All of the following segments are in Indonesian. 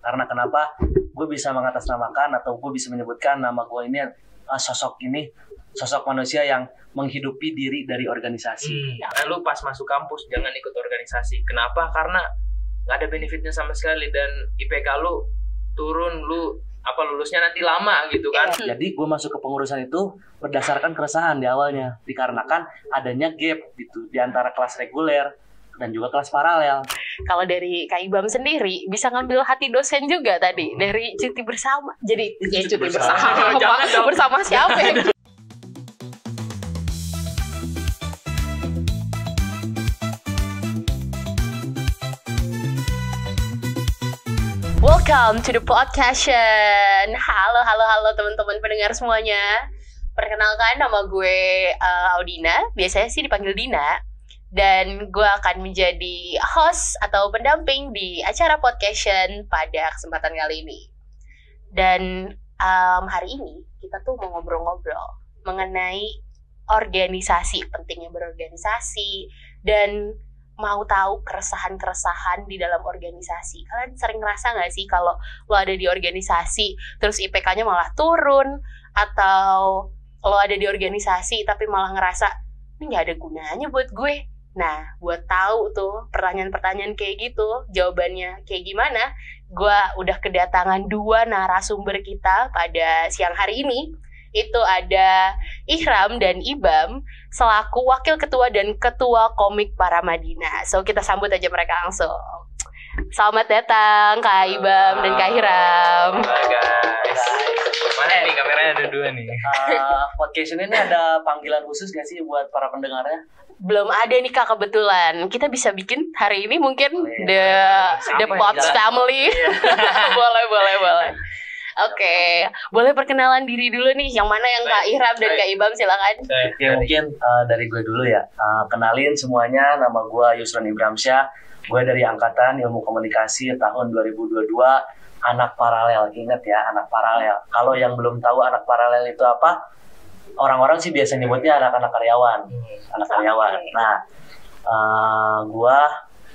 Karena kenapa? Gue bisa mengatasnamakan atau gue bisa menyebutkan nama gue ini sosok manusia yang menghidupi diri dari organisasi. Lu pas masuk kampus jangan ikut organisasi. Kenapa? Karena nggak ada benefitnya sama sekali dan IPK lu turun, lulusnya nanti lama gitu kan. Jadi gue masuk ke pengurusan itu berdasarkan keresahan di awalnya, dikarenakan adanya gap gitu di antara kelas reguler dan juga kelas paralel. Kalau dari Kak Ibam sendiri bisa ngambil hati dosen juga tadi dari cuti bersama. Jadi ya cuti bersama. Jangan dong. Bersama siapa ya? Welcome to the podcast. Halo teman-teman pendengar semuanya. Perkenalkan, nama gue Audina. Biasanya sih dipanggil Dina. Dan gue akan menjadi host atau pendamping di acara podcast pada kesempatan kali ini. Dan hari ini kita tuh mau ngobrol-ngobrol mengenai organisasi, pentingnya berorganisasi, dan mau tahu keresahan-keresahan di dalam organisasi. Kalian sering ngerasa gak sih kalau lo ada di organisasi terus IPK-nya malah turun, atau lo ada di organisasi tapi malah ngerasa ini gak ada gunanya buat gue. Nah, buat tahu tuh pertanyaan-pertanyaan kayak gitu, jawabannya kayak gimana, gue udah kedatangan 2 narasumber kita pada siang hari ini. Itu ada Ihram dan Ibam selaku Wakil Ketua dan Ketua Komik Paramadina. So, kita sambut aja mereka langsung. Selamat datang Kak Ibam dan Kak Ihram. Halo guys. Mana nih kameranya ada 2 nih. Podcast ini ada panggilan khusus gak sih buat para pendengarnya? Belum ada nih Kak, kebetulan. Kita bisa bikin hari ini mungkin the Pots Family. Boleh. Oke, boleh perkenalan diri dulu nih. Yang mana yang Kak Ihram dan Kak Ibam, silakan. Oke, mungkin dari gue dulu ya. Kenalin semuanya, nama gue Yusran Ibramsyah. Gue dari Angkatan Ilmu Komunikasi tahun 2022, anak paralel. Ingat ya, anak paralel. Kalau yang belum tahu anak paralel itu apa, orang-orang sih biasa nyebutnya anak-anak karyawan. Anak karyawan. Nah, gue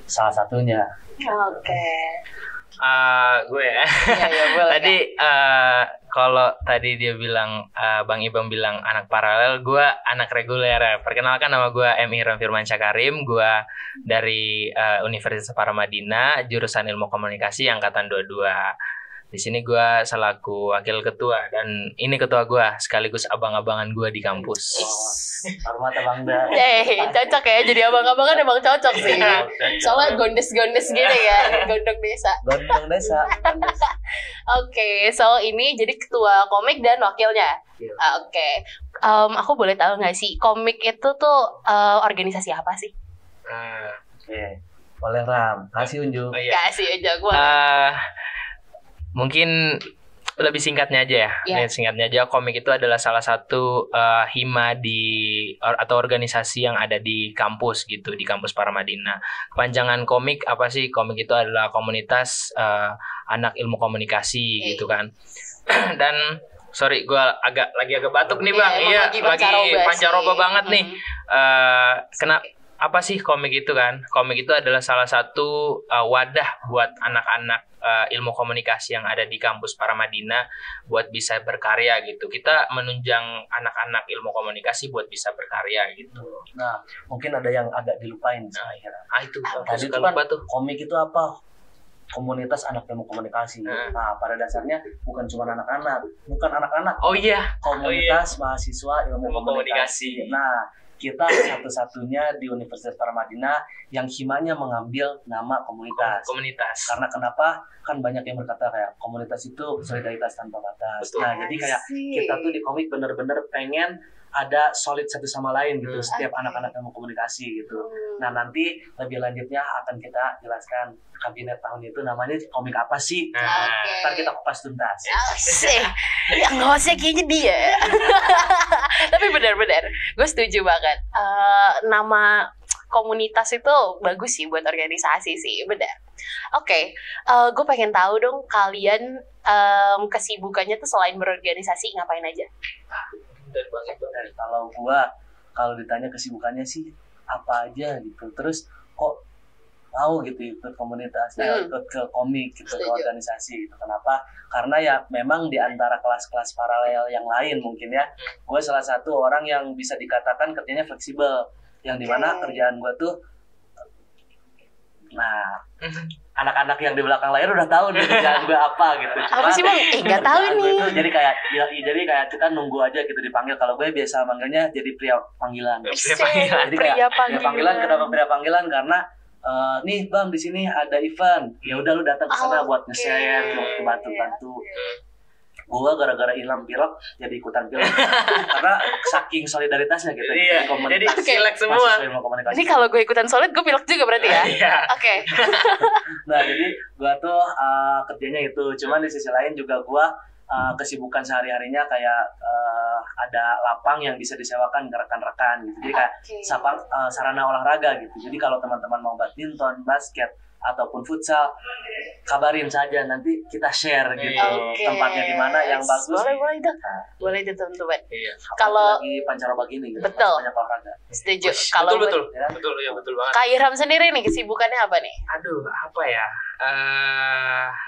salah satunya. Oke. Gue ya. Iya, boleh. Tadi kalau tadi dia bilang Bang Ibam bilang anak paralel, gue anak reguler. Perkenalkan, nama gue M. Ihram Firmansyah Karim. Gue dari Universitas Paramadina, jurusan Ilmu Komunikasi angkatan 22. Di sini gue selaku wakil ketua dan ini ketua gue sekaligus abang-abangan gue di kampus. Hormat Bangda. Cocok ya, jadi abang-abangan emang cocok sih. Soalnya gondes-gondes gitu ya, gondok desa. Gondong desa. Oke, so ini jadi ketua komik dan wakilnya. Oke. Aku boleh tahu nggak sih komik itu tuh organisasi apa sih? Oke. Boleh Ram, kasih unjuk. Oh, iya. Kasih aja gue. Mungkin lebih singkatnya aja ya. Yeah. Singkatnya aja, komik itu adalah salah satu hima atau organisasi yang ada di kampus gitu, di kampus Paramadina. Kepanjangan komik apa sih? Komik itu adalah komunitas anak ilmu komunikasi gitu kan. Dan sorry, gue agak batuk nih Bang. Iya, lagi pancaroba banget nih. Apa sih komik itu kan? Komik itu adalah salah satu wadah buat anak-anak ilmu komunikasi yang ada di kampus Paramadina buat bisa berkarya gitu. Kita menunjang anak-anak ilmu komunikasi buat bisa berkarya gitu. Nah, mungkin ada yang agak dilupain akhirnya. Itu tadi itu kan komik itu apa? Komunitas anak ilmu komunikasi. Nah, pada dasarnya bukan cuma anak-anak, Oh iya. Komunitas mahasiswa ilmu komunikasi. Nah, kita satu-satunya di Universitas Paramadina yang himanya mengambil nama komunitas. Karena kenapa? Kan banyak yang berkata kayak komunitas itu solidaritas tanpa batas. Betul. Nah, jadi kayak kita tuh di komik bener-bener pengen ada solid satu sama lain gitu, setiap anak-anak ilmu komunikasi gitu. Nah, nanti lebih lanjutnya akan kita jelaskan kabinet tahun itu namanya komik apa sih? Ntar kita kupas tuntas. Yang ngosnya kayaknya dia. Tapi benar-benar gue setuju banget. Nama komunitas itu bagus sih buat organisasi sih, benar. Oke, gue pengen tahu dong kalian kesibukannya tuh selain berorganisasi ngapain aja? Kalau ditanya kesibukannya sih apa aja gitu. Terus kok mau gitu ikut komunitas, ikut ke komik gitu, ke Setuju. organisasi gitu. Kenapa? Karena ya memang di antara kelas-kelas paralel yang lain mungkin ya, gue salah satu orang yang bisa dikatakan kerjanya fleksibel, yang dimana kerjaan gue tuh, nah anak-anak yang di belakang layar udah tahu nih kerjaan gue apa gitu. Apa sih Bang? Nggak tahu kerjaan gue nih. itu jadi kayak kita nunggu aja gitu dipanggil. Kalau gue biasa manggilnya jadi pria panggilan. Jadi kayak pria panggilan. Kenapa pria panggilan? Karena nih Bang di sini ada event. Ya udah lu datang ke sana buat nge-share, bantu-bantu. Gua gara-gara hilang pilek jadi ikutan pilek karena saking solidaritasnya gitu. Iya. Jadi selek semua. Ini kalau gue ikutan solid, gue pilek juga berarti ya? Iya. Oke. Nah jadi gua tuh kerjanya itu. Cuman di sisi lain juga gua kesibukan sehari-harinya kayak ada lapang yang bisa disewakan ke rekan-rekan gitu. Jadi kayak sarana olahraga gitu. Jadi kalau teman-teman mau badminton, basket ataupun futsal, kabarin saja nanti kita share gitu tempatnya di mana yang bagus. Boleh itu teman-teman. Iya. Kalau lagi pancaroba gini gitu, betul, banyak olahraga. setuju. Kalau betul ya betul banget. Kak Irham sendiri nih kesibukannya apa nih? Aduh, apa ya?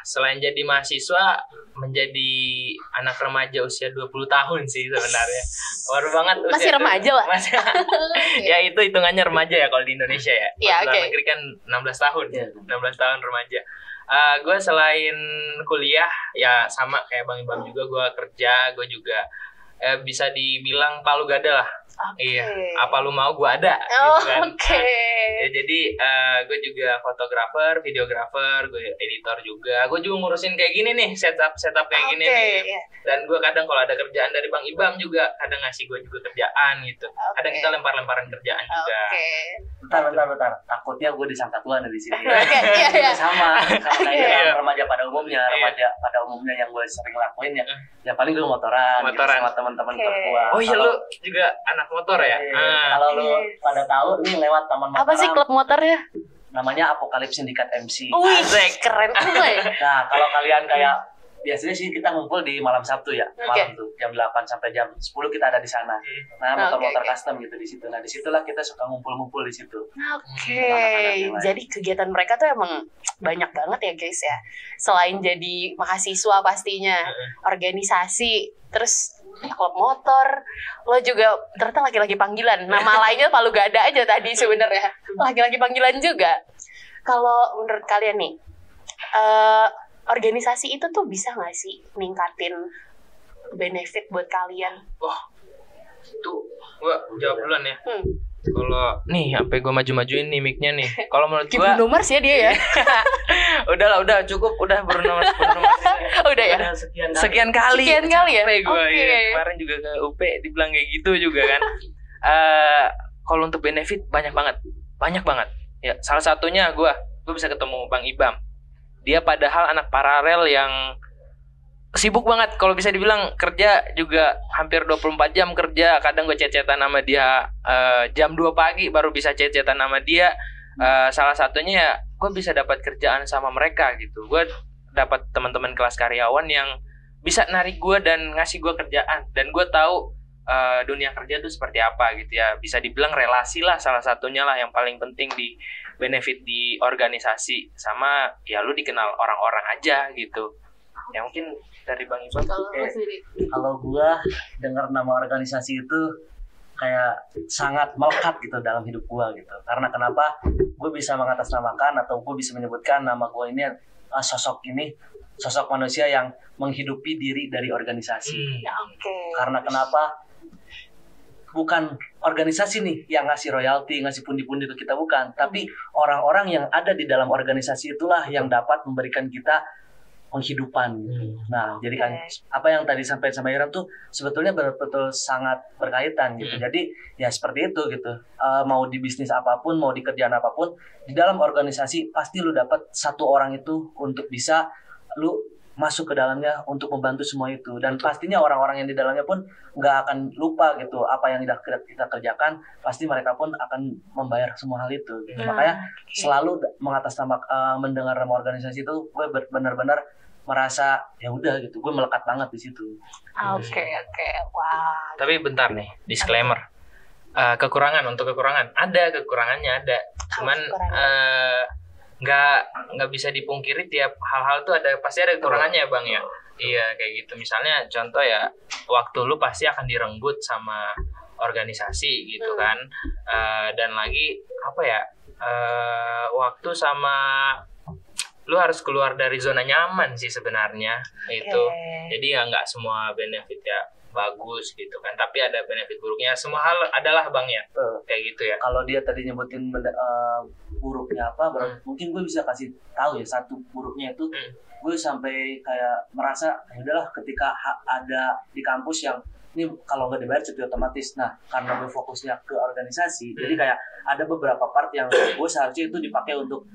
Selain jadi mahasiswa, menjadi anak remaja usia 20 tahun sih sebenarnya. Baru banget usia. Masih remaja lah. Ya itu hitungannya remaja ya kalau di Indonesia ya. Iya, Kalau di negeri kan 16 tahun. 16 tahun remaja. Gue selain kuliah ya sama kayak Bang Ibam juga, gue kerja, gue juga bisa dibilang palu gada lah. Iya, apa lu mau gue ada gitu kan. Ya, jadi gue juga fotografer, videografer, gue editor juga. Gue juga ngurusin kayak gini nih, setup kayak gini nih. Dan gue kadang kalau ada kerjaan dari Bang Ibam juga kadang ngasih gue juga kerjaan gitu. Kadang kita lempar-lemparan kerjaan juga. Bentar. Takutnya gue disangka Tuhan di sini. Iya. Sama kayak remaja pada umumnya, yang gue sering lakuin ya. Ya paling gue motoran. Gitu, sama teman-teman tertua. Oh iya, lu juga anak motor ya? Kalau lu pada tahu nih lewat Taman Mataram. Apa sih klub motornya? Namanya Apokalips Syndikat MC. Wih, keren banget. Nah, kalau kalian kayak biasanya sih kita ngumpul di malam Sabtu ya, malam tuh jam 8 sampai jam 10 kita ada di sana. Nah, motor-motor custom gitu di situ. Nah, disitulah kita suka ngumpul-ngumpul di situ. Jadi kegiatan mereka tuh emang banyak banget ya guys ya. Selain jadi mahasiswa pastinya, organisasi, terus klub motor, lo juga ternyata laki-laki panggilan. Nama lainnya palu gada aja tadi sebenarnya. Laki-laki panggilan juga. Kalau menurut kalian nih, organisasi itu tuh bisa nggak sih ningkatin benefit buat kalian? Wah, itu gue jawab duluan ya. Kalau nih sampai gue maju-majuin nih mic-nya nih. Kalau menurut gue Bruno Mars ya dia ya. udah cukup, udah Bruno Mars. Udah ya. Sekian kali ya. Gue kemarin juga ke UP dibilang kayak gitu juga kan. Kalau untuk benefit banyak banget. Ya salah satunya gue bisa ketemu Bang Ibam. Dia padahal anak paralel yang sibuk banget, kalau bisa dibilang kerja juga hampir 24 jam kerja. Kadang gue chat-chatan sama dia jam 2 pagi baru bisa chat-chatan sama dia. Salah satunya ya gue bisa dapat kerjaan sama mereka gitu. Gue dapat teman-teman kelas karyawan yang bisa narik gue dan ngasih gue kerjaan. Dan gue tahu dunia kerja itu seperti apa gitu ya. Bisa dibilang relasi lah salah satunya lah yang paling penting di benefit di organisasi. Sama ya lu dikenal orang-orang aja gitu. Ya mungkin dari Bang Ibam. Kalau gua dengar nama organisasi itu kayak sangat melekat gitu dalam hidup gua gitu. Karena kenapa? Gua bisa mengatasnamakan atau gua bisa menyebutkan nama gua ini sosok manusia yang menghidupi diri dari organisasi. Karena kenapa? Bukan organisasi nih yang ngasih royalti, ngasih pundi-pundi ke kita, bukan. Tapi orang-orang yang ada di dalam organisasi itulah yang dapat memberikan kita penghidupan gitu. Nah, jadi kan apa yang tadi sampai sama Iram tuh sebetulnya betul sangat berkaitan gitu. Jadi ya seperti itu gitu. Mau di bisnis apapun, mau di kerjaan apapun, di dalam organisasi pasti lu dapat satu orang itu untuk bisa lu masuk ke dalamnya untuk membantu semua itu. Dan pastinya orang-orang yang di dalamnya pun nggak akan lupa gitu apa yang kita kerjakan. Pasti mereka pun akan membayar semua hal itu gitu. Makanya selalu mendengar nama organisasi itu gue benar-benar merasa ya udah gitu, gue melekat banget di situ. Oke. Wah. Tapi bentar nih, disclaimer. Kekurangan ada kekurangannya ada. Cuman nggak bisa dipungkiri tiap hal-hal tuh pasti ada kekurangannya ya Bang ya. Iya kayak gitu. Misalnya contoh ya, waktu lu pasti akan direnggut sama organisasi gitu kan. Dan lagi apa ya, waktu sama lu harus keluar dari zona nyaman sih sebenarnya itu. Jadi ya nggak semua benefit ya bagus gitu kan, tapi ada benefit buruknya. Semua hal adalah Bang ya, kayak gitu ya. Kalau dia tadi nyebutin buruknya apa, mungkin gue bisa kasih tahu ya satu buruknya itu. Gue sampai kayak merasa ya udahlah, ketika ada di kampus yang ini kalau nggak dibayar cuti otomatis. Nah, karena gue fokusnya ke organisasi, jadi kayak ada beberapa part yang gue seharusnya itu dipakai untuk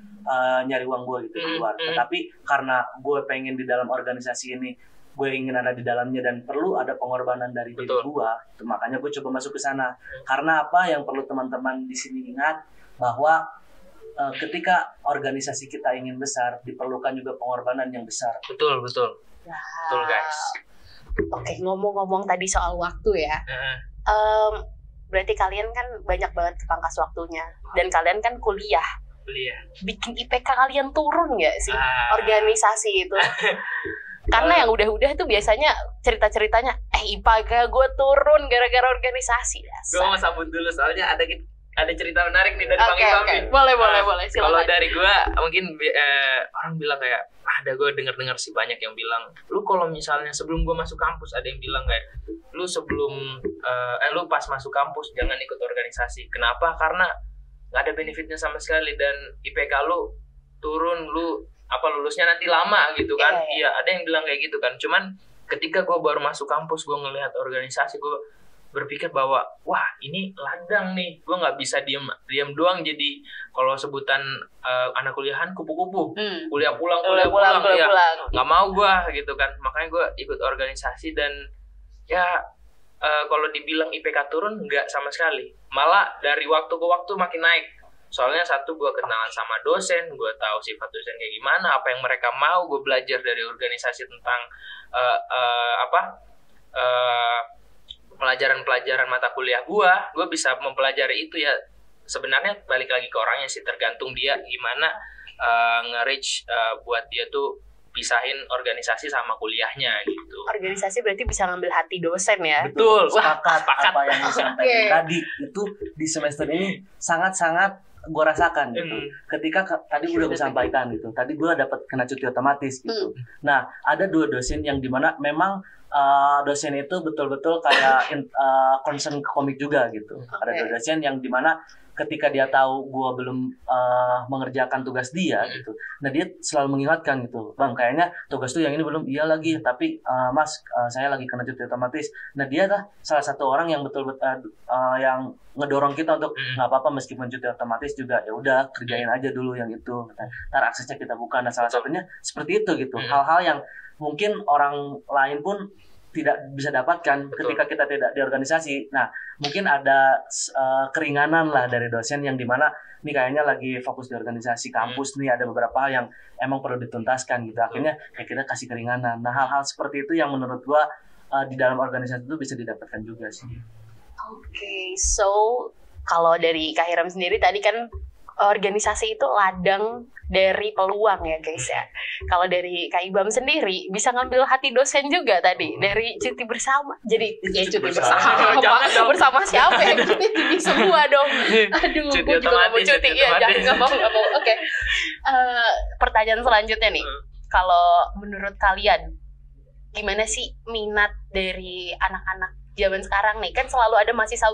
nyari uang gue gitu di luar. Tetapi karena gue pengen di dalam organisasi ini, gue ingin ada di dalamnya dan perlu ada pengorbanan dari diri gue, itu makanya gue coba masuk ke sana. Karena apa yang perlu teman-teman di sini ingat, bahwa ketika organisasi kita ingin besar, diperlukan juga pengorbanan yang besar. Betul Ya. Betul guys. Oke, ngomong-ngomong tadi soal waktu ya. Berarti kalian kan banyak banget kepangkas waktunya, dan kalian kan kuliah. Bikin IPK kalian turun nggak sih organisasi itu? Karena yang udah-udah tuh biasanya cerita-ceritanya IPK gue turun gara-gara organisasi. Gue mau sabun dulu soalnya ada cerita menarik nih dari Bang Ibam. Boleh silakan. Kalau dari gue mungkin orang bilang kayak, ada gue dengar sih banyak yang bilang, lu kalau misalnya sebelum gue masuk kampus, ada yang bilang kayak, lu sebelum lu pas masuk kampus jangan ikut organisasi. Kenapa? Karena nggak ada benefitnya sama sekali, dan IPK lu turun, lu lulusnya nanti lama gitu kan. Iya, ada yang bilang kayak gitu kan. Cuman ketika gue baru masuk kampus, gue ngelihat organisasi, gue berpikir bahwa wah ini ladang nih, gue nggak bisa diam doang. Jadi kalau sebutan anak kuliahan kupu-kupu, kuliah pulang ya nggak mau gue gitu kan. Makanya gue ikut organisasi, dan ya kalau dibilang IPK turun nggak sama sekali, malah dari waktu ke waktu makin naik. Soalnya satu, gue kenalan sama dosen, gue tahu sifat dosen kayak gimana, apa yang mereka mau. Gue belajar dari organisasi tentang pelajaran mata kuliah gue bisa mempelajari itu ya. Sebenarnya balik lagi ke orangnya sih, tergantung dia gimana nge-reach buat dia tuh pisahin organisasi sama kuliahnya gitu. Organisasi berarti bisa ngambil hati dosen ya. Betul. Sepakat. Apa yang disampaikan tadi itu di semester ini sangat-sangat gue rasakan gitu. Ketika tadi udah gue sampaikan gitu, tadi gue dapat kena cuti otomatis gitu. Nah, ada 2 dosen yang dimana memang dosen itu betul-betul kayak concern ke komik juga gitu. Ada 2 dosen yang dimana ketika dia tahu gue belum mengerjakan tugas dia gitu, nah dia selalu mengingatkan gitu, Bang kayaknya tugas tuh yang ini belum. Iya lagi, tapi Mas saya lagi kena cuti otomatis. Nah dia lah salah satu orang yang betul-betul yang ngedorong kita untuk nggak apa-apa meskipun cuti otomatis juga, ya udah kerjain aja dulu yang itu, ntar aksesnya kita buka. Nah salah satunya seperti itu gitu. Hal-hal yang mungkin orang lain pun tidak bisa dapatkan ketika kita tidak di organisasi. Nah, mungkin ada keringanan lah dari dosen yang dimana nih kayaknya lagi fokus di organisasi kampus nih, ada beberapa hal yang emang perlu dituntaskan gitu. Akhirnya kayak kita kasih keringanan. Nah, hal-hal seperti itu yang menurut gua di dalam organisasi itu bisa didapatkan juga sih. Oke, so kalau dari Kak Hiram sendiri tadi kan organisasi itu ladang dari peluang ya guys ya. Kalau dari Kak Ibam sendiri bisa ngambil hati dosen juga tadi dari cuti bersama. Jadi ya cuti bersama. Bersama siapa ya? Cuti semua dong. Aduh, gue juga gak mau cuti ya. Gak mau. Oke. Pertanyaan selanjutnya nih. Kalau menurut kalian gimana sih minat dari anak-anak zaman sekarang nih? Kan selalu ada mahasiswa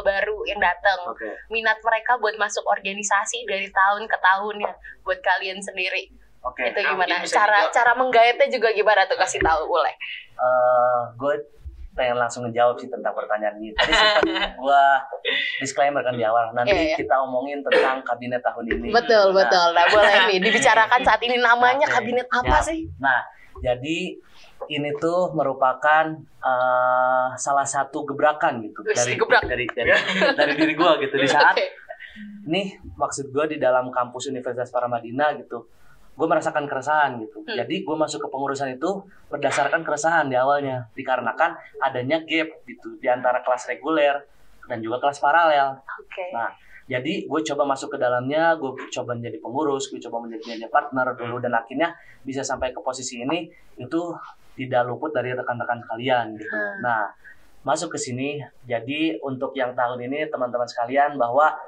baru yang datang. Minat mereka buat masuk organisasi dari tahun ke tahun ya. Buat kalian sendiri. Itu gimana? Cara menggayatnya juga gimana tuh, kasih tahu boleh. Gue pengen langsung ngejawab sih tentang pertanyaan ini. Tadi sempat gue disclaimer kan di awal. Nanti kita omongin tentang kabinet tahun ini. Betul. Nah, boleh nih dibicarakan saat ini namanya kabinet apa sih? Nah, jadi ini tuh merupakan salah satu gebrakan gitu dari diri gue gitu di saat nih, maksud gue di dalam kampus Universitas Paramadina gitu, gue merasakan keresahan gitu. Jadi gue masuk ke pengurusan itu berdasarkan keresahan di awalnya, dikarenakan adanya gap gitu di antara kelas reguler dan juga kelas paralel. Nah, Jadi gue coba masuk ke dalamnya, gue coba menjadi pengurus, gue coba menjadi media partner dulu, dan akhirnya bisa sampai ke posisi ini itu tidak luput dari rekan-rekan kalian gitu. Nah, masuk ke sini, jadi untuk yang tahun ini teman-teman sekalian bahwa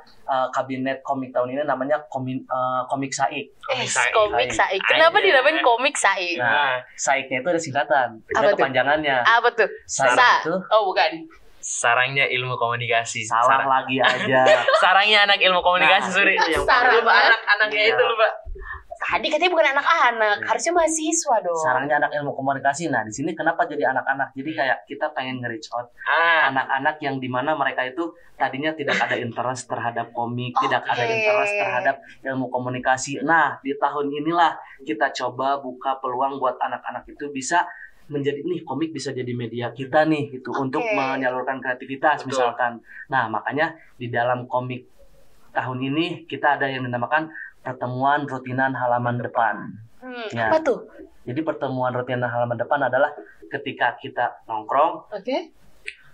kabinet komik tahun ini namanya komik Saik. Komik Saik. Kenapa dinamain komik Saik? Nah, Saiknya itu ada singkatan, Apa ada tuh? kepanjangannya. Apa tuh? Saik itu Oh bukan. Sarangnya ilmu komunikasi. salah lagi aja. Sarangnya anak ilmu komunikasi, Nah, Suri. itu yang Sarang. Lupa anak-anaknya Iya. itu lupa. Tadi katanya bukan anak-anak, harusnya mahasiswa dong. Sarangnya anak ilmu komunikasi. Nah, di sini kenapa jadi anak-anak? Jadi kayak kita pengen nge-reach out Ah, anak-anak yang dimana mereka itu tadinya tidak ada interest terhadap komik, tidak ada Oke. interest terhadap ilmu komunikasi. Nah, di tahun inilah kita coba buka peluang buat anak-anak itu bisa menjadi nih komik bisa jadi media kita nih gitu untuk menyalurkan kreativitas. Betul. Misalkan. Nah, makanya di dalam komik tahun ini kita ada yang dinamakan pertemuan rutinan halaman depan. Ya. Apa tuh? Jadi pertemuan rutinan halaman depan adalah ketika kita nongkrong, Oke.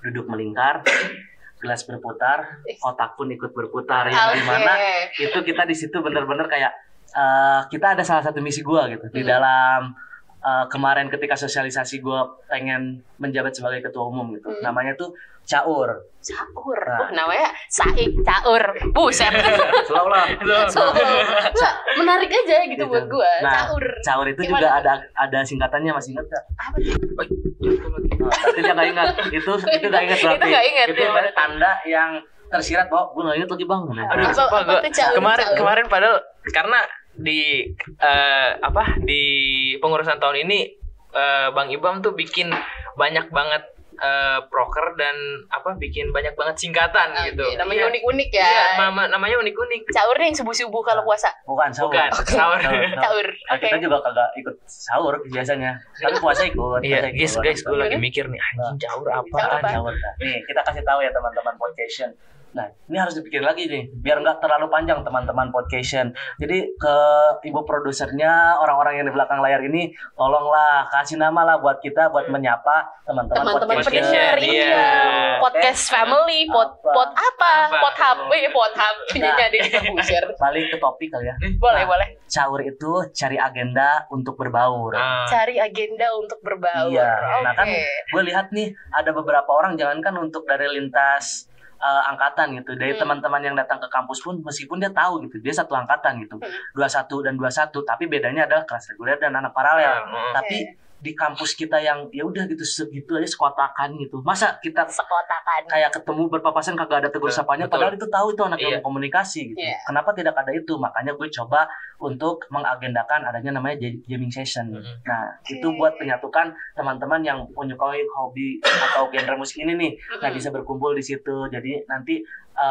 duduk melingkar, gelas berputar, otak pun ikut berputar. Yang Oke. dimana itu kita di situ benar-benar kayak kita ada salah satu misi gua gitu di dalam kemarin ketika sosialisasi gua pengen menjabat sebagai ketua umum gitu. Namanya tuh Caur. Caur. Nah. Oh, namanya Saik Caur. Buset. Selalu lah. Nggak, menarik aja gitu Gitu. buat gua. Nah, Caur. Caur itu Gimana? juga ada singkatannya, masih ingat gak? Apa tuh? Berarti dia nggak ingat. Itu nggak ingat berarti. Itu nggak ingat, Itu ya, berarti berarti. tanda yang tersirat bahwa gue nggak ingat lagi bang. Nah, aduh, Apa- sumpah apa gua tuh Caur? kemarin padahal karena di di pengurusan tahun ini Bang Ibam tuh bikin banyak banget proker dan bikin banyak banget singkatan gitu. Namanya Iya. unik-unik ya. Iya, namanya unik-unik. Caur nih yang subuh-subuh kalau puasa. bukan sahur. Bukan, sahur. Caur. Nah, kita juga kagak ikut sahur biasanya. Tapi puasa ikut. Iya, puasa ikut. guys, gue lagi mikir nih anjing caur Caur apaan? apa? Sahur. Nah, nih kita kasih tahu ya teman-teman podcast. Nah, ini harus dipikir lagi nih, biar nggak terlalu panjang teman-teman podcast. Jadi ke ibu produsernya, orang-orang yang di belakang layar ini, tolonglah kasih nama lah buat kita, buat menyapa teman-teman Teman-teman podcast. pendengar, Iya. iya. Podcast family, pot Apa? pot hub, pot hub. Nah. Jadi kita pusir. Balik ke topik kali ya. Boleh, Nah, boleh. Caur itu cari agenda untuk berbaur. Ah, Cari agenda untuk berbaur. Iya, nah kan Oke. gue lihat nih ada beberapa orang jangankan untuk dari lintas angkatan gitu, dari teman-teman yang datang ke kampus pun meskipun dia tahu gitu, dia satu angkatan gitu, 21 dan 21, tapi bedanya adalah kelas reguler dan anak paralel. Tapi di kampus kita yang ya udah gitu segitu aja sekotakan gitu, masa kita Sekotakan. kayak ketemu berpapasan kagak ada tegur sapanya, Betul. padahal itu tahu itu anak Iya. ilmu komunikasi gitu. Iya. Kenapa tidak ada itu? Makanya gue coba untuk mengagendakan adanya namanya jamming session. Nah, itu buat menyatukan teman-teman yang menyukai hobi atau genre musik ini nih. Nah, bisa berkumpul di situ. Jadi nanti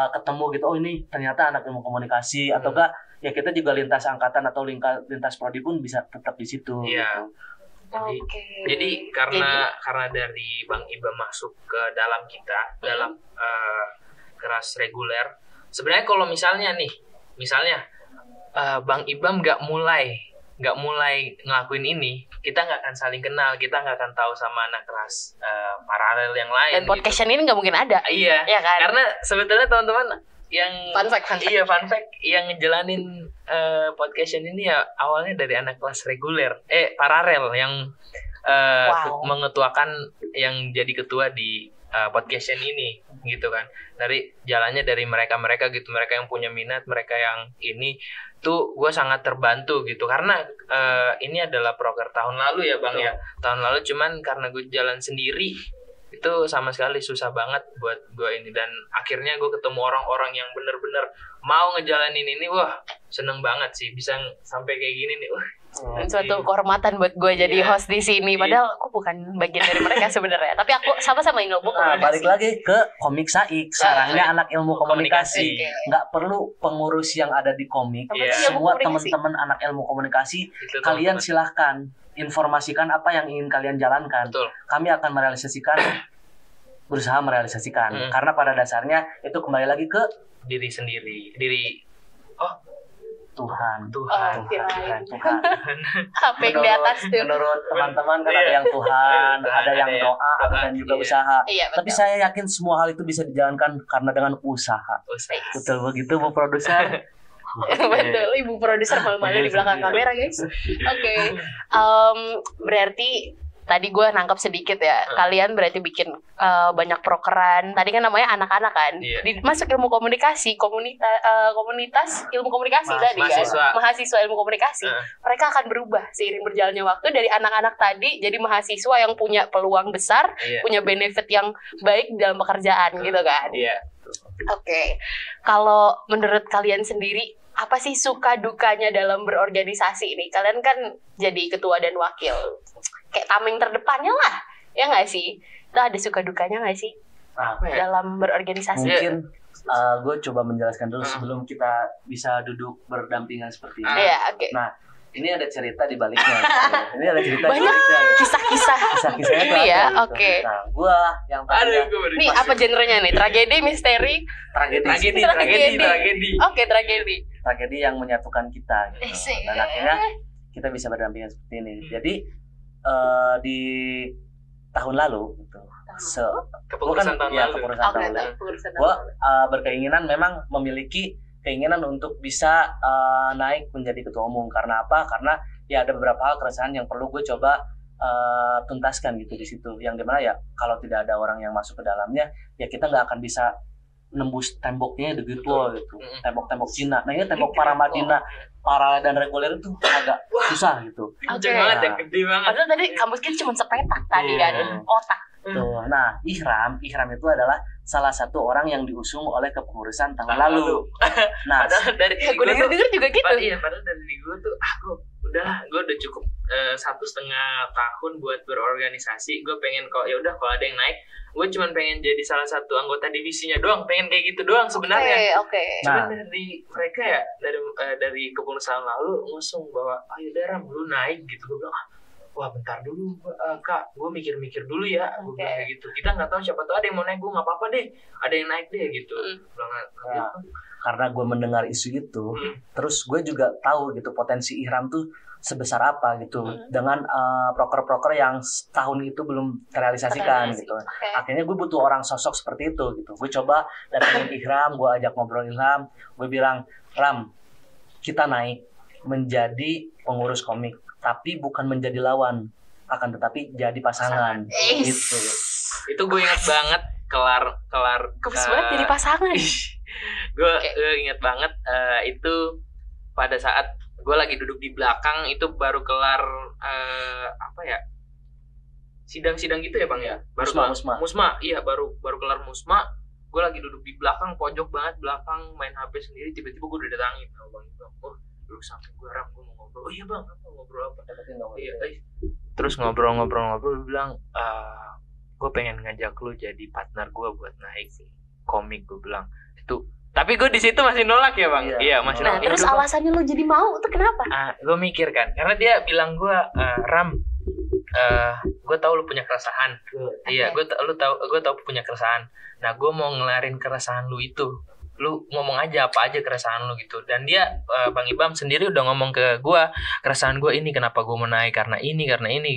ketemu gitu, oh ini ternyata anak ilmu komunikasi atau enggak ya kita juga lintas angkatan atau lintas prodi pun bisa tetap di situ. Iya. Gitu. Oke. Jadi karena dari Bang Ibam masuk ke dalam kita dalam kelas reguler, sebenarnya kalau misalnya Bang Ibam nggak mulai ngelakuin ini, kita nggak akan saling kenal, kita nggak akan tahu sama anak kelas paralel yang lain. Dan podcast ini nggak mungkin ada. Iya, Iya kan? karena sebetulnya teman-teman yang Fun fact. Iya, fun fact yang ngejalanin podcast ini ya awalnya dari anak kelas reguler, paralel yang Wow. mengetuakan yang jadi ketua di podcast ini gitu kan. Jalannya dari mereka gitu, mereka yang punya minat, mereka yang ini tuh gue sangat terbantu gitu karena ini adalah proker tahun lalu ya Bang. Ya tahun lalu, cuman karena gue jalan sendiri itu sama sekali susah banget buat gue ini, dan akhirnya gue ketemu orang-orang yang bener-bener mau ngejalanin ini. Wah, seneng banget sih bisa sampai kayak gini nih. Wah, Dan suatu kehormatan buat gue jadi Iya. host di sini. Padahal aku bukan bagian dari mereka sebenarnya. Tapi aku sama-sama ilmu Nah, komunikasi. balik lagi ke komik Saik, sarangnya anak ilmu komunikasi. Oke. Nggak perlu pengurus yang ada di komik. Apa Iya. tuh ilmu Semua komunikasi? teman-teman anak ilmu komunikasi, itu kalian teman-teman. silahkan informasikan apa yang ingin kalian jalankan. Betul. Kami akan berusaha merealisasikan. Hmm. Karena pada dasarnya itu kembali lagi ke Diri sendiri. Tuhan. kirain. Tuhan. Apa yang di atas tuh? Menurut teman-teman kan ada yang Tuhan, ada yang doa, dan juga usaha. Iya, Tapi saya yakin semua hal itu bisa dijalankan karena dengan usaha. Betul begitu, Bu Produser? Betul, Ibu produser malu-malu di belakang kamera, guys. Oke. Berarti tadi gue nangkap sedikit ya. Kalian berarti bikin banyak prokeran. Tadi kan namanya anak-anak kan. Masuk ilmu komunikasi, komunitas ilmu komunikasi tadi kan. Mahasiswa ilmu komunikasi. Mereka akan berubah seiring berjalannya waktu dari anak-anak tadi jadi mahasiswa yang punya peluang besar, punya benefit yang baik dalam pekerjaan gitu kan. Oke. Kalau menurut kalian sendiri, apa sih suka dukanya dalam berorganisasi ini? Kalian kan jadi ketua dan wakil, kayak tameng terdepannya lah, ya nggak sih? Itu ada suka dukanya nggak sih dalam berorganisasi? Mungkin gue coba menjelaskan dulu sebelum kita bisa duduk berdampingan seperti ini. Oke. Nah, ini ada cerita di baliknya. Ini ada cerita banyak kisah-kisahnya itu ya. ada, Oke. Nah, gue yang tadinya Nih apa genrenya nih? Tragedi, misteri? tragedi. Oke, tragedi. Tragedi yang menyatukan kita gitu. Dan akhirnya kita bisa berdampingan seperti ini. Jadi di tahun lalu gitu. Kepengurusan tahun lalu. Gue berkeinginan memang memiliki keinginan untuk bisa naik menjadi ketua umum. Karena apa? Karena ya ada beberapa hal keresahan yang perlu gue coba tuntaskan gitu di situ. Yang dimana ya kalau tidak ada orang yang masuk ke dalamnya, ya kita nggak akan bisa nembus temboknya gitu loh gitu. Tembok-tembok Cina. Nah ini tembok para Madinah, paralel dan reguler itu agak susah gitu. Kenceng banget ya, gede banget. Padahal tadi kampus kita cuma sepetak tadi kan, otak. Tuh. Nah, Ihram itu adalah salah satu orang yang diusung oleh kepengurusan tahun lalu. Nah, padahal dari gue denger juga gitu. Padahal dari gue tuh, gue udah cukup 1,5 tahun buat berorganisasi. Gue pengen kalau ada yang naik, gue cuma pengen jadi salah satu anggota divisinya doang, pengen kayak gitu doang sebenarnya. Oke. Cuman dari mereka ya, dari kepengurusan lalu ngusung bahwa ayo Ram, lu naik gitu. Gue bilang wah bentar dulu Kak, gue mikir-mikir dulu ya. Gue bilang kayak gitu, kita nggak tahu, siapa tahu ada yang mau naik, gue nggak apa-apa deh, ada yang naik deh gitu. Karena gue mendengar isu itu, terus gue juga tahu gitu potensi Ihram tuh sebesar apa gitu dengan proker-proker yang tahun itu belum terrealisasikan gitu. Akhirnya gue butuh orang sosok seperti itu gitu. Gue coba datengin Ihram, gue ajak ngobrol Ilham, gue bilang, Ram, kita naik menjadi pengurus komik, tapi bukan menjadi lawan, akan tetapi jadi pasangan. Gitu. Itu gue ingat banget kelar kebetulan jadi pasangan. Gue ingat banget itu pada saat gue lagi duduk di belakang, itu baru kelar sidang-sidang gitu ya Bang ya, baru musma. Iya, baru kelar musma. Gue lagi duduk di belakang, pojok banget belakang, main HP sendiri. Tiba-tiba gue datangin sama Bang Ibam. Duduk samping gue, Ram, gue mau ngobrol. Oh iya Bang, apa ngobrol apa? Iya, terus ngobrol bilang, gue pengen ngajak lu jadi partner gue buat naik komik. Gue bilang itu, tapi gue di situ masih nolak ya Bang. Iya, masih nolak. Nah, terus alasannya lu jadi mau tuh kenapa? Gue mikir kan, karena dia bilang gue, Ram, gue tahu lu punya keresahan. Iya, gue tahu punya keresahan. Nah, gue mau ngelarin keresahan lu itu. Lu ngomong aja apa aja keresahan lu gitu. Dan dia, Bang Ibam sendiri udah ngomong ke gue, keresahan gue ini, kenapa gue mau naik, karena ini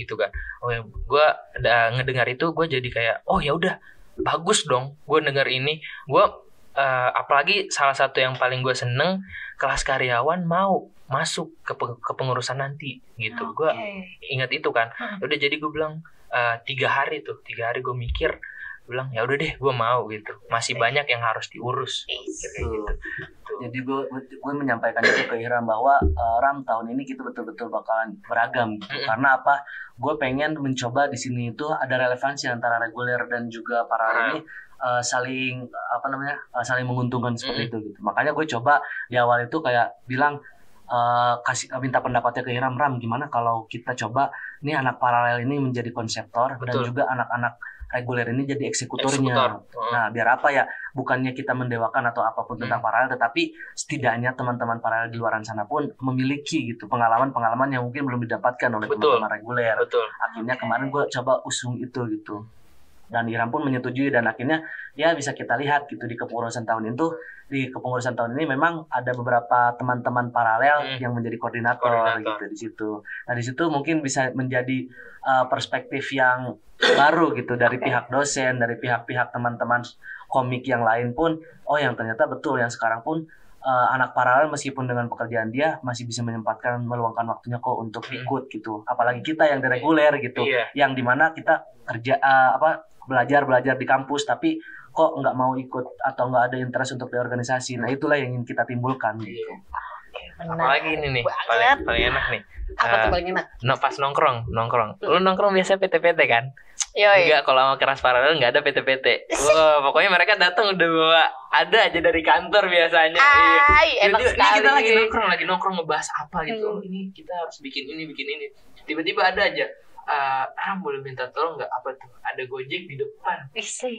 gitu kan. Oh ya, gue ngedengar itu, gue jadi kayak, oh ya udah, bagus dong. Gue denger ini, gue apalagi salah satu yang paling gue seneng, kelas karyawan mau masuk ke pengurusan nanti gitu. Gue ingat itu kan. Udah, jadi gue bilang 3 hari gue mikir, bilang ya udah deh, gue mau gitu. Masih banyak yang harus diurus gitu. Jadi gue menyampaikan itu ke Ihram bahwa Ram, tahun ini kita betul-betul bakalan beragam gitu. Karena apa? Gue pengen mencoba di sini itu ada relevansi antara reguler dan juga paralel ini saling menguntungkan seperti itu gitu. Makanya gue coba di awal itu kayak bilang, minta pendapatnya ke Ihram, gimana kalau kita coba nih anak paralel ini menjadi konseptor. Betul. Dan juga anak-anak reguler ini jadi eksekutornya. Nah, biar apa ya, bukannya kita mendewakan atau apapun tentang paralel, tetapi setidaknya teman-teman paralel di luar sana pun memiliki gitu pengalaman yang mungkin belum didapatkan oleh teman-teman reguler. Akhirnya kemarin gue coba usung itu gitu. Dan Ihram pun menyetujui, dan akhirnya ya bisa kita lihat gitu di kepengurusan tahun itu di kepengurusan tahun ini memang ada beberapa teman-teman paralel yang menjadi koordinator gitu di situ. Nah di situ mungkin bisa menjadi perspektif yang baru gitu dari pihak dosen, dari pihak-pihak teman-teman komik yang lain pun, oh yang ternyata betul yang sekarang pun anak paralel meskipun dengan pekerjaan dia masih bisa meluangkan waktunya kok untuk ikut gitu. Apalagi kita yang reguler gitu, yang dimana kita kerja belajar di kampus tapi kok nggak mau ikut atau nggak ada interest untuk di organisasi. Nah itulah yang ingin kita timbulkan gitu. Apalagi ini nih paling enak nih. Apa tuh paling enak? Pas nongkrong. Lu nongkrong biasa PT-PT kan? Yoi. Enggak, kalau sama keras paralel nggak ada PT-PT. Wah, pokoknya mereka datang udah bawa ada aja dari kantor biasanya. Enak sekali. Kita lagi nongkrong ngebahas apa gitu. Ini kita harus bikin ini. Tiba-tiba ada aja. Ram boleh minta tolong nggak apa tuh? Ada Gojek di depan.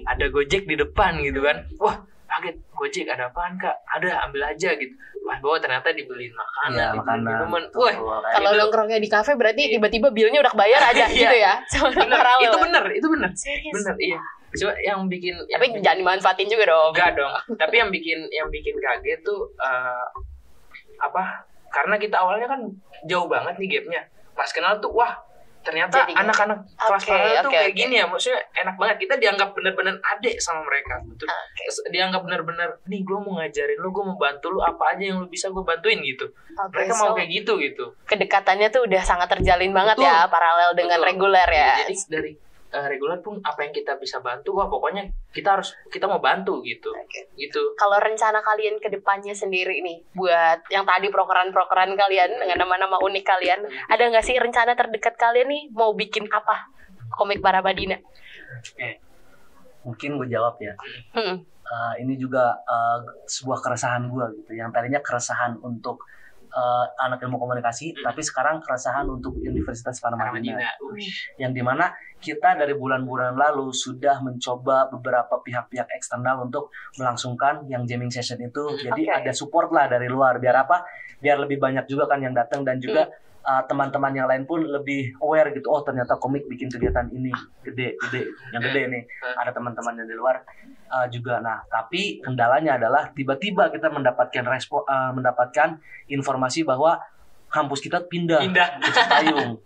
Ada Gojek di depan gitu kan? Wah, kaget. Gojek ada apaan kak? Ada, ambil aja gitu. Wah, bawa ternyata dibeliin makanan, minuman. Wah, kalau nongkrongnya di kafe berarti tiba-tiba bilnya udah kebayar aja gitu ya? Itu bener. Serius? Bener, iya. Coba yang bikin. Tapi jangan dimanfaatin juga dong. Enggak dong. Tapi yang bikin kaget tuh karena kita awalnya kan jauh banget nih gapnya. Pas kenal tuh, wah ternyata anak-anak kelas paralel tuh kayak gini ya, maksudnya enak banget. Kita dianggap bener-bener adik sama mereka, betul. Dianggap bener-bener, nih gue mau ngajarin lu, gue mau bantu lu, apa aja yang lu bisa gue bantuin gitu. Mereka mau kayak gitu. Kedekatannya tuh udah sangat terjalin banget ya, paralel dengan reguler ya. Jadi dari reguler pun apa yang kita bisa bantu, wah pokoknya kita mau bantu gitu. Gitu. Kalau rencana kalian ke depannya sendiri nih, buat yang tadi prokeran kalian dengan nama-nama unik kalian, ada nggak sih rencana terdekat kalian nih mau bikin apa komik para Madina? Mungkin gue jawab ya. Ini juga sebuah keresahan gue gitu. Yang tadinya keresahan untuk anak ilmu komunikasi, tapi sekarang keresahan untuk Universitas Paramadina. Yang dimana kita dari bulan-bulan lalu sudah mencoba beberapa pihak-pihak eksternal untuk melangsungkan yang jamming session itu. Jadi ada support lah dari luar. Biar apa? Biar lebih banyak juga kan yang datang dan juga teman-teman yang lain pun lebih aware gitu. Oh ternyata komik bikin kegiatan ini gede nih. Ada teman-teman yang di luar juga. Nah tapi kendalanya adalah tiba-tiba kita mendapatkan informasi bahwa kampus kita pindah ke Cipayung.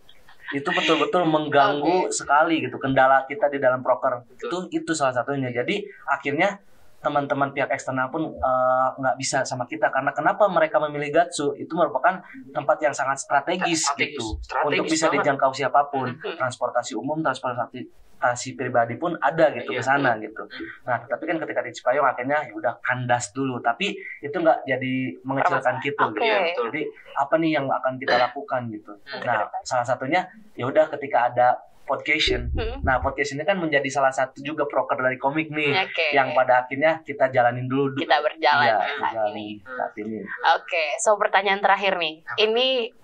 Itu betul-betul mengganggu sekali gitu. Kendala kita di dalam proker itu salah satunya. Jadi akhirnya teman-teman pihak eksternal pun nggak bisa sama kita karena kenapa mereka memilih Gatsu itu merupakan tempat yang sangat strategis gitu untuk bisa dijangkau siapapun. Transportasi umum, transportasi pribadi pun ada gitu ke sana gitu. Nah tapi kan ketika di Cipayung akhirnya ya udah kandas dulu, tapi itu nggak jadi mengecilkan kita gitu. Jadi apa nih yang akan kita lakukan gitu. Nah salah satunya ya udah ketika ada podcast. Nah, podcast ini kan menjadi salah satu juga proker dari komik nih, yang pada akhirnya kita jalanin dulu. Kita berjalan saat ini. Oke, so pertanyaan terakhir nih. Ini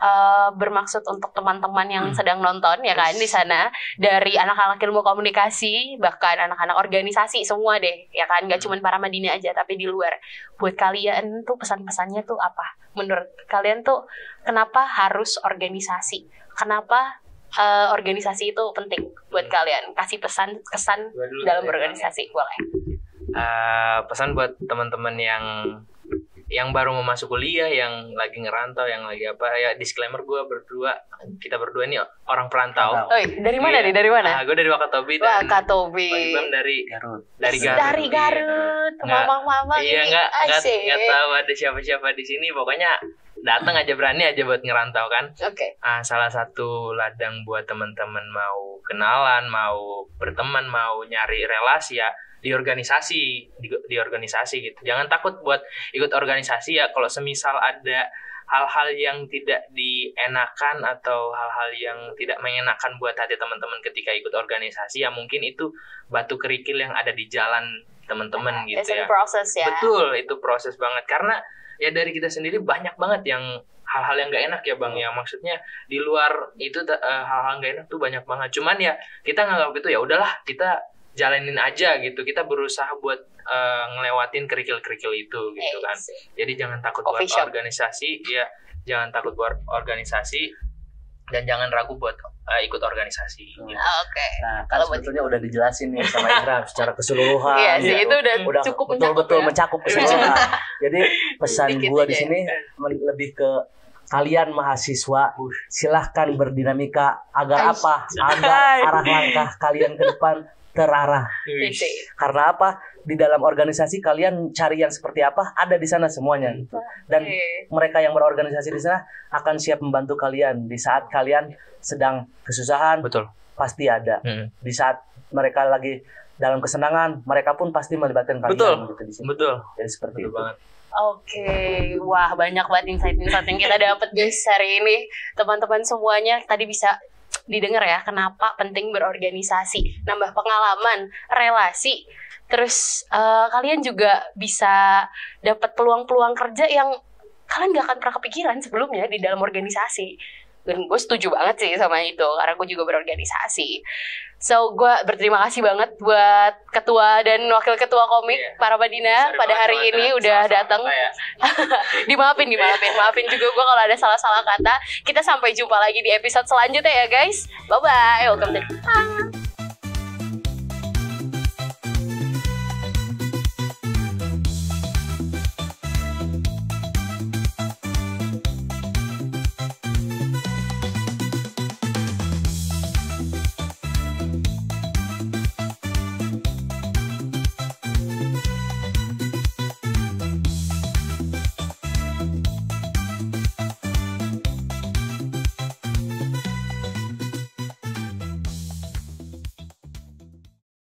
bermaksud untuk teman-teman yang sedang nonton ya kan di sana, dari anak-anak ilmu komunikasi, bahkan anak-anak organisasi semua deh, ya kan, nggak cuma para Madina aja, tapi di luar. Buat kalian tuh pesan-pesannya tuh apa? Menurut kalian tuh kenapa harus organisasi? Kenapa organisasi itu penting buat kalian? Kasih kesan dalam berorganisasi, boleh. Pesan buat teman-teman yang baru mau masuk kuliah, yang lagi ngerantau, yang lagi apa ya, disclaimer kita berdua ini orang perantau. Dari mana nih? Dari mana? Gue dari Wakatobi. Wakatobi. Bang Ibam dari Garut. Dari Garut. Mama iya, nggak tahu ada siapa-siapa di sini. Pokoknya datang aja, berani aja buat ngerantau kan. Salah satu ladang buat teman-teman mau kenalan, mau berteman, mau nyari relasi ya di organisasi gitu. Jangan takut buat ikut organisasi ya. Kalau semisal ada hal-hal yang tidak dienakan atau hal-hal yang tidak mengenakan buat hati teman-teman ketika ikut organisasi, ya mungkin itu batu kerikil yang ada di jalan teman-teman gitu ya. Proses ya. Betul, itu proses banget. Karena ya dari kita sendiri banyak banget yang hal-hal yang gak enak ya Bang ya, maksudnya di luar itu hal-hal gak enak tuh banyak banget. Cuman ya kita nganggap itu ya udahlah, kita jalanin aja gitu. Kita berusaha buat ngelewatin kerikil-kerikil itu gitu kan. Jadi jangan takut buat organisasi ya, jangan takut buat organisasi. dan jangan ragu buat ikut organisasi. Oke. Nah, kan Kalau buat sebetulnya udah dijelasin nih sama Indra secara keseluruhan. Iya sih, gitu. itu udah cukup betul-betul ya. mencakup keseluruhan. Jadi pesan Sedikit gua di aja. sini lebih ke kalian mahasiswa, silahkan berdinamika agar apa? Agar arah langkah kalian ke depan terarah. Karena apa? Di dalam organisasi kalian cari yang seperti apa, ada di sana semuanya. Dan mereka yang berorganisasi di sana akan siap membantu kalian di saat kalian sedang kesusahan. Betul. Pasti ada. Di saat mereka lagi dalam kesenangan, mereka pun pasti melibatkan kalian. Betul. Gitu, di sini. Betul. Jadi seperti Betul itu. banget. Oke, wah banyak banget insight-insight yang kita dapat guys hari ini. Teman-teman semuanya tadi bisa didengar ya kenapa penting berorganisasi, nambah pengalaman, relasi. Terus kalian juga bisa dapat peluang-peluang kerja yang kalian gak akan pernah kepikiran sebelumnya di dalam organisasi. Dan gue setuju banget sih sama itu karena gue juga berorganisasi. So gue berterima kasih banget buat ketua dan wakil ketua komik para Madinah pada hari ini udah datang. Dimaafin juga gue kalau ada salah-salah kata. Kita sampai jumpa lagi di episode selanjutnya ya guys. Bye bye. Welcome to